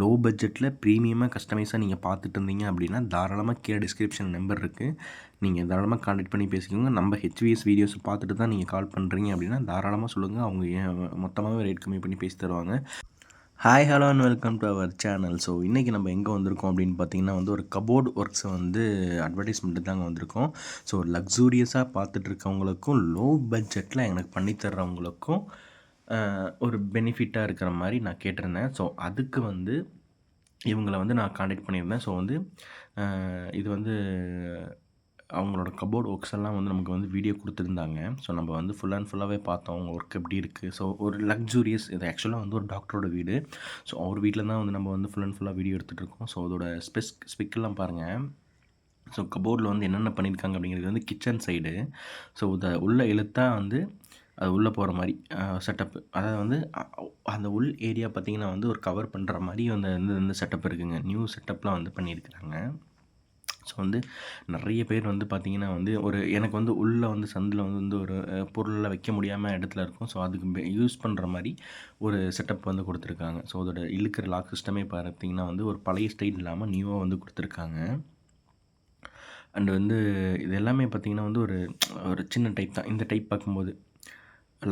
Low பட்ஜெட்டில் ப்ரீமியமாக கஸ்டமைஸாக நீங்கள் பார்த்துட்டு இருந்தீங்க அப்படின்னா தாராளமாக கீழே டிஸ்கிரிப்ஷன் நம்பர் இருக்குது. நீங்கள் தாராளமாக கான்டாக்ட் பண்ணி பேசிக்கோங்க. நம்ம ஹெச்விஎஸ் வீடியோஸ் பார்த்துட்டு தான் நீங்கள் கால் பண்ணுறீங்க அப்படின்னா தாராளமாக சொல்லுங்கள். அவங்க மொத்தமாகவே ரேட் கம்மி பண்ணி பேசி தருவாங்க. Hi hello and welcome to our channel. So இன்றைக்கி நம்ம எங்கே வந்திருக்கோம் அப்படின்னு பார்த்தீங்கன்னா ஒரு கபோர்டு ஒர்க்ஸை அட்வர்டைஸ்மெண்ட்டு தாங்க வந்திருக்கோம். ஸோ லக்ஸூரியஸாக பார்த்துட்டு இருக்கவங்களுக்கும் லோ பட்ஜெட்டில் எனக்கு பண்ணித்தர்றவங்களுக்கும் ஒரு பெனிஃபிட்டாக இருக்கிற மாதிரி நான் கேட்டிருந்தேன். ஸோ அதுக்கு இவங்கள நான் காண்டாக்ட் பண்ணியிருந்தேன். ஸோ இது அவங்களோட கபோர்ட் ஒர்க்ஸ் எல்லாம் நமக்கு வீடியோ கொடுத்துருந்தாங்க. ஸோ நம்ம ஃபுல் அண்ட் ஃபுல்லாகவே பார்த்தோம் அவங்க ஒர்க் எப்படி இருக்குது. ஸோ ஒரு லக்ஸூரியஸ் இது ஆக்சுவலாக ஒரு டாக்டரோட வீடு. ஸோ அவர் வீட்டில் தான் நம்ம ஃபுல் அண்ட் ஃபுல்லாக வீடியோ எடுத்துகிட்டு இருக்கோம். ஸோ அதோட ஸ்பெக்கெல்லாம் பாருங்கள். ஸோ கபோர்டில் என்னென்ன பண்ணியிருக்காங்க அப்படிங்கிறது கிச்சன் சைடு. ஸோ இதை உள்ளே இழுத்தா அது உள்ளே போகிற மாதிரி செட்டப்பு. அதாவது அந்த உள் ஏரியா பார்த்திங்கன்னா ஒரு கவர் பண்ணுற மாதிரி இந்த செட்டப் இருக்குதுங்க. நியூ செட்டப்லாம் பண்ணியிருக்கிறாங்க. ஸோ நிறைய பேர் பார்த்திங்கன்னா எனக்கு உள்ளே சந்தில் ஒரு பொருளை வைக்க முடியாமல் இடத்துல இருக்கும். ஸோ அதுக்கு யூஸ் பண்ணுற மாதிரி ஒரு செட்டப் கொடுத்துருக்காங்க. ஸோ அதோட இழுக்கிற லாக் சிஸ்டமே பார்த்திங்கன்னா ஒரு பழைய ஸ்டைல் இல்லாமல் நியூவாக கொடுத்துருக்காங்க. அண்டு இது எல்லாமே பார்த்திங்கன்னா ஒரு சின்ன டைப் தான். இந்த டைப் பார்க்கும்போது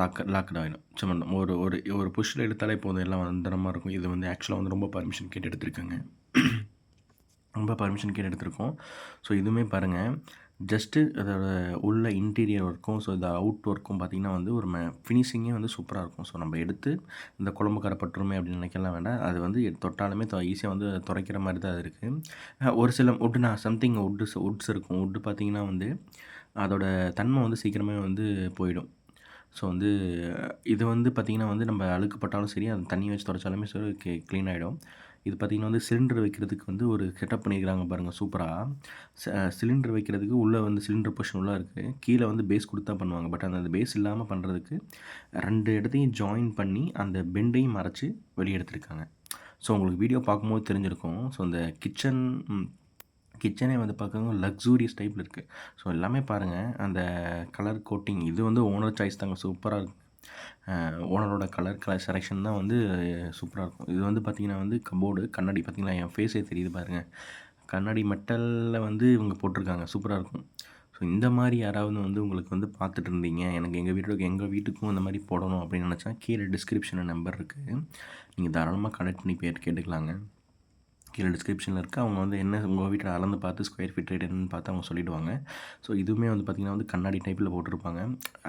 லாக்டு ஆகிடும். சும்மா ஒரு புஷ்ஷில் எடுத்தாலே போதும், எல்லாம் வந்துரமாக இருக்கும். இது ஆக்சுவலாக ரொம்ப பர்மிஷன் கேட்டு எடுத்திருக்காங்க. ரொம்ப பர்மிஷன் கேட்டு எடுத்திருக்கோம். ஸோ இதுவுமே பாருங்கள், ஜஸ்ட்டு அதோட உள்ள இன்டீரியர் ஒர்க்கும் ஸோ இந்த அவுட் ஒர்க்கும் பார்த்திங்கன்னா ஒரு ஃபினிஷிங்கே சூப்பராக இருக்கும். ஸோ நம்ம எடுத்து இந்த குழம்பு கரைப்பட்டுருமே அப்படின்னு நினைக்கலாம் வேண்டாம். அது தொட்டாலுமே ஈஸியாக துடைக்கிற மாதிரி தான் அது இருக்குது. ஒரு சில வுட்டு சம்திங் வுட்ஸ் இருக்கும். வுட்டு பார்த்திங்கன்னா அதோட தன்மை சீக்கிரமே போயிடும். ஸோ இது பார்த்திங்கன்னா நம்ம அழுக்குப்பட்டாலும் சரி, அது தண்ணி வச்சு துடைச்சாலுமே சரி க்ளீன் ஆகிடும். இது பார்த்திங்கன்னா சிலிண்டர் வைக்கிறதுக்கு ஒரு செட்டப் பண்ணியிருக்கிறாங்க பாருங்கள் சூப்பராக. சிலிண்டர் வைக்கிறதுக்கு உள்ளே சிலிண்டர் பொசிஷன் உள்ளே இருக்குது. கீழே பேஸ் கொடுத்தா பண்ணுவாங்க. பட் அந்த பேஸ் இல்லாமல் பண்ணுறதுக்கு 2 இடத்தையும் ஜாயின் பண்ணி அந்த பெண்டையும் மறைச்சி வெளியே எடுத்திருக்காங்க. ஸோ உங்களுக்கு வீடியோ பார்க்கும்போது தெரிஞ்சிருக்கும். ஸோ இந்த கிச்சனே பார்க்குறவங்க லக்ஸூரியஸ் டைப்பில் இருக்குது. ஸோ எல்லாமே பாருங்கள், அந்த கலர் கோட்டிங் இது ஓனர் சாய்ஸ் தாங்க. சூப்பராக இருக்குது. ஓனரோட கலர் செலெக்ஷன் தான் சூப்பராக இருக்கும். இது பார்த்திங்கன்னா கபோர்டு கண்ணாடி பார்த்திங்களா, என் ஃபேஸே தெரியுது பாருங்கள். கண்ணாடி மெட்டலில் இவங்க போட்டிருக்காங்க. சூப்பராக இருக்கும். ஸோ இந்த மாதிரி யாராவது உங்களுக்கு பார்த்துட்டு இருந்தீங்க, எனக்கு எங்கள் வீட்டுக்கும் இந்த மாதிரி போடணும் அப்படின்னு நினச்சா கீழே டிஸ்கிரிப்ஷனில் நம்பர் இருக்குது. நீங்கள் தாராளமாக கனெக்ட் பண்ணி கேட்டுக்கலாங்க. கீழே டிஸ்கிரிப்ஷனில் இருக்குது. அவங்க என்ன உங்கள் வீட்டில் அளந்து பார்த்து ஸ்கொயர் ஃபீட் ரேட் என்னன்னு பார்த்து அவங்க சொல்லிவிடுவாங்க. ஸோ இதுவுமே பார்த்திங்கன்னா கண்ணாடி டைப்பில் போட்டிருப்பாங்க.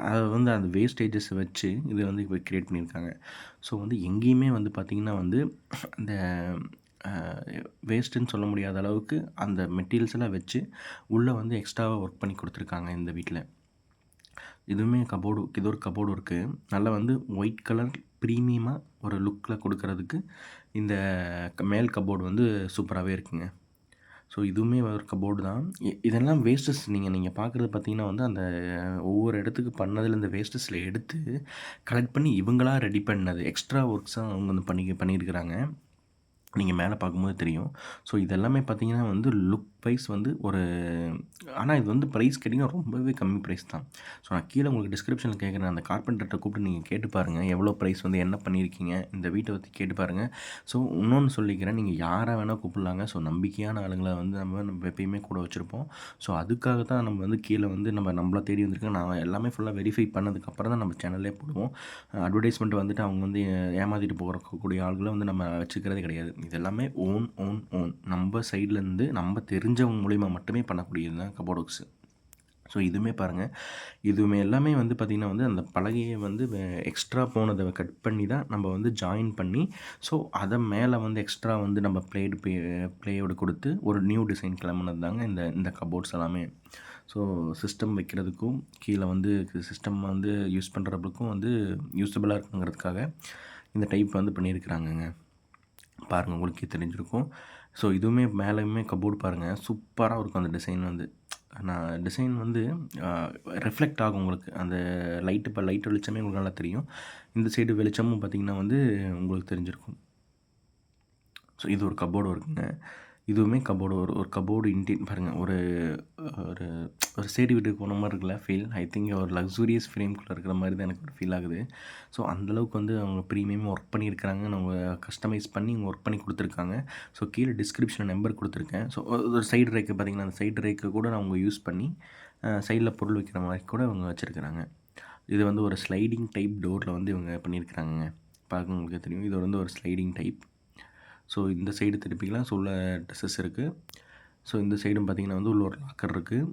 அதை அந்த வேஸ்டேஜஸ் வச்சு இது இப்போ க்ரியேட் பண்ணியிருக்காங்க. ஸோ எங்கேயுமே பார்த்திங்கன்னா அந்த வேஸ்ட்டுன்னு சொல்ல முடியாத அளவுக்கு அந்த மெட்டீரியல்ஸ் எல்லாம் வச்சு உள்ளே எக்ஸ்ட்ராவாக ஒர்க் பண்ணி கொடுத்துருக்காங்க இந்த வீட்டில். இதுவுமே இது ஒரு கபோர்டு இருக்குது. நல்லா ஒயிட் கலர் ப்ரீமியமாக ஒரு லுக்கில் கொடுக்கறதுக்கு இந்த மேல் கபோர்டு சூப்பராகவே இருக்குங்க. ஸோ இதுவுமே ஒரு கபோர்டு தான். இதெல்லாம் வேஸ்டஸ் நீங்கள் பார்க்குறது பார்த்திங்கன்னா அந்த ஒவ்வொரு இடத்துக்கு பண்ணதில் இந்த வேஸ்டஸில் எடுத்து கலெக்ட் பண்ணி இவங்களா ரெடி பண்ணது எக்ஸ்ட்ரா ஒர்க்ஸாக அவங்க பண்ணியிருக்கிறாங்க. நீங்கள் மேலே பார்க்கும்போது தெரியும். ஸோ இதெல்லாமே பார்த்திங்கன்னா லுக் வைஸ் ஒரு ஆனால் இது ப்ரைஸ் கேட்டிங்கன்னா ரொம்பவே கம்மி ப்ரைஸ் தான். ஸோ நான் கீழே உங்களுக்கு டிஸ்கிரிப்ஷனில் கேட்குறேன். அந்த கார்பெண்டர்கிட்ட கூப்பிட்டு நீங்கள் கேட்டு பாருங்கள், எவ்வளோ ப்ரைஸ் என்ன பண்ணியிருக்கீங்க இந்த வீட்டை பற்றி கேட்டு பாருங்கள். ஸோ இன்னொன்று சொல்லிக்கிறேன், நீங்கள் யாரை வேணால் கூப்பிட்லாங்க. ஸோ நம்பிக்கையான ஆளுங்களை நம்ம எப்பயுமே கூட வச்சுருப்போம். ஸோ அதுக்காக தான் நம்ம கீழே நம்மளை தேடி வந்திருக்கோம். நான் எல்லாமே ஃபுல்லாக வெரிஃபை பண்ணதுக்கப்புறம் தான் நம்ம சேனல்லே போடுவோம். அட்வர்டைஸ்மெண்ட் அவங்க ஏமாற்றிட்டு போகக்கூடிய ஆளுகளை நம்ம வச்சுக்கிறதே கிடையாது. இது எல்லாமே ஓன் நம்ம சைட்லேருந்து நம்ம தெரிஞ்சவங்க மூலிமா மட்டுமே பண்ணக்கூடியது தான் கபோர்ட் ஒர்க்ஸு. ஸோ இதுவுமே பாருங்கள், இதுவுமே எல்லாமே பார்த்திங்கன்னா அந்த பலகையை எக்ஸ்ட்ரா போனதை கட் பண்ணி தான் நம்ம ஜாயின் பண்ணி ஸோ அதை மேலே எக்ஸ்ட்ரா நம்ம ப்ளேயோடு கொடுத்து ஒரு நியூ டிசைன் கிளம்புனது தாங்க இந்த கபோர்ட்ஸ் எல்லாமே. ஸோ சிஸ்டம் வைக்கிறதுக்கும் கீழே சிஸ்டம் யூஸ் பண்ணுறதுக்கும் யூஸபிளாக இருக்குங்கிறதுக்காக இந்த டைப் பண்ணியிருக்கிறாங்கங்க. பாருங்கள், உங்களுக்கே தெரிஞ்சிருக்கும். ஸோ இதுவுமே மேலேயுமே கபோர்டு பாருங்கள், சூப்பராக இருக்கும். அந்த டிசைன் ரிஃப்ளெக்ட் ஆகும் உங்களுக்கு. அந்த லைட் வெளிச்சமே உங்களுக்கு நல்லா தெரியும். இந்த சைடு வெளிச்சமும் பார்த்திங்கன்னா உங்களுக்கு தெரிஞ்சிருக்கும். ஸோ இது ஒரு கபோர்டு இருக்குங்க. இதுவுமே கபோர்டு ஒரு கபோர்டு பாருங்கள். ஒரு ஒரு ஒரு சேடி வீட்டுக்கு போன மாதிரி இருக்குல்ல ஃபீல். ஐ திங்க் ஒரு லக்ஸூரியஸ் ஃப்ரேம்குள்ளே இருக்கிற மாதிரி தான் எனக்கு ஒரு ஃபீல் ஆகுது. ஸோ அந்தளவுக்கு வந்து அவங்க ப்ரீமியமாக ஒர்க் பண்ணியிருக்கிறாங்க. அவங்க கஸ்டமைஸ் பண்ணி இங்கே ஒர்க் பண்ணி கொடுத்துருக்காங்க. ஸோ கீழே டிஸ்கிரிப்ஷன் நம்பர் கொடுத்துருக்கேன். ஸோ ஒரு சைடு ரேக்கு பார்த்தீங்கன்னா, அந்த சைடு ரேக்கு கூட அவங்க யூஸ் பண்ணி சைடில் பொருள் வைக்கிற மாதிரி கூட அவங்க வச்சுருக்கிறாங்க. இது வந்து ஒரு ஸ்லைடிங் டைப் டோரில் வந்து இவங்க பண்ணியிருக்கிறாங்க. பார்க்க உங்களுக்கு தெரியும். இது வந்து ஒரு ஸ்லைடிங் டைப். ஸோ இந்த சைடு திருப்பிக்கலாம். ஸோ உள்ள ட்ரெஸ்ஸஸ் இருக்குது. ஸோ இந்த சைடும் பார்த்திங்கன்னா வந்து உள்ள ஒரு லாக்கர் இருக்குது.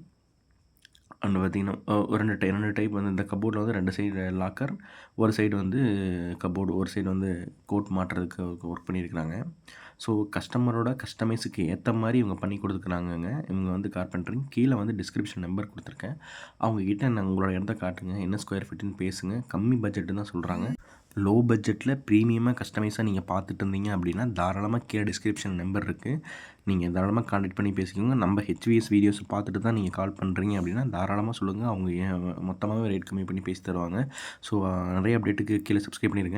அண்ட் பார்த்திங்கன்னா ரெண்டு டைப் வந்து இந்த கபோர்டில் வந்து 2 சைடு லாக்கர், ஒரு சைடு வந்து கபோர்டு, ஒரு சைடு வந்து கோட் மாட்டுறதுக்கு ஒர்க் பண்ணியிருக்கிறாங்க. ஸோ கஸ்டமரோட கஸ்டமைஸுக்கு ஏற்ற மாதிரி இவங்க பண்ணி கொடுத்துருக்குறாங்கங்க. இவங்க வந்து கார்பெண்டரிங். கீழே வந்து டிஸ்கிரிப்ஷன் நம்பர் கொடுத்துருக்கேன். அவங்கக்கிட்ட நான் உங்களோட இடத்த காட்டுங்க, என்ன ஸ்கொயர் ஃபீட்டுன்னு பேசுங்க. கம்மி பட்ஜெட்டு தான் சொல்கிறாங்க. லோ பட்ஜெட்டில் ப்ரீமியமாக கஸ்டமைஸாக நீங்கள் பார்த்துட்டு இருந்தீங்க அப்படின்னா தாராளமாக கீழே டிஸ்கிரிப்ஷன் நம்பர் இருக்குது. நீங்கள் தாராளமாக கான்டாக்ட் பண்ணி பேசிக்கோங்க. நம்ம ஹெச்விஎஸ் வீடியோஸ் பார்த்துட்டு தான் நீங்கள் கால் பண்ணுறீங்க அப்படின்னா தாராளமாக சொல்லுங்கள். அவங்க மொத்தமாகவே ரேட் கம்மி பண்ணி பேசி தருவாங்க. ஸோ நிறைய அப்டேட்டுக்கு கீழே சப்ஸ்கிரைப் பண்ணிடுங்க.